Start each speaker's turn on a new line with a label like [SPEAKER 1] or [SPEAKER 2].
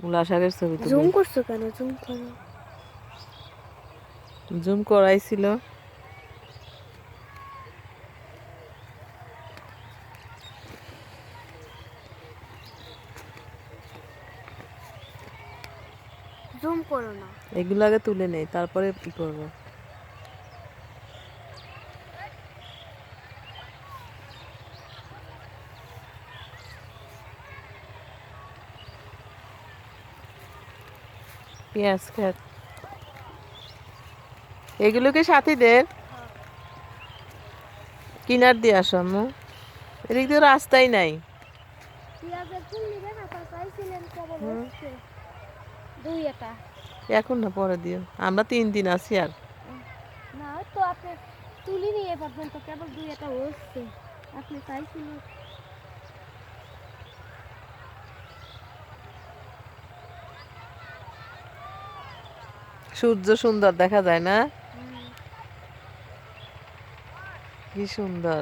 [SPEAKER 1] মূলা শাকের ছবি তুলি।
[SPEAKER 2] জুম করছো কেন? জুম করো।
[SPEAKER 1] জুম করাইছিল।
[SPEAKER 2] জুম করো না।
[SPEAKER 1] এগুলো আগে তুলে নেই, তারপরে কি করব। পেঁয়াজ খেত এগুলো কি সাথীদের কিনার দিয়ে আসো আম্মু? এদিক দিয়ে রাস্তাই নাই।
[SPEAKER 2] পেঁয়াজের ফুল নিবে না, তা চাইছিলেন কেবল হচ্ছে দুই এটা।
[SPEAKER 1] এখন না, পরে দিও, আমরা 3 দিন আছি আর।
[SPEAKER 2] না তো আপনি তুলি নিয়ে পর্যন্ত কেবল দুই এটা হচ্ছে, আপনি চাইছিলেন।
[SPEAKER 1] সূর্য সুন্দর দেখা যায় না? কি সুন্দর।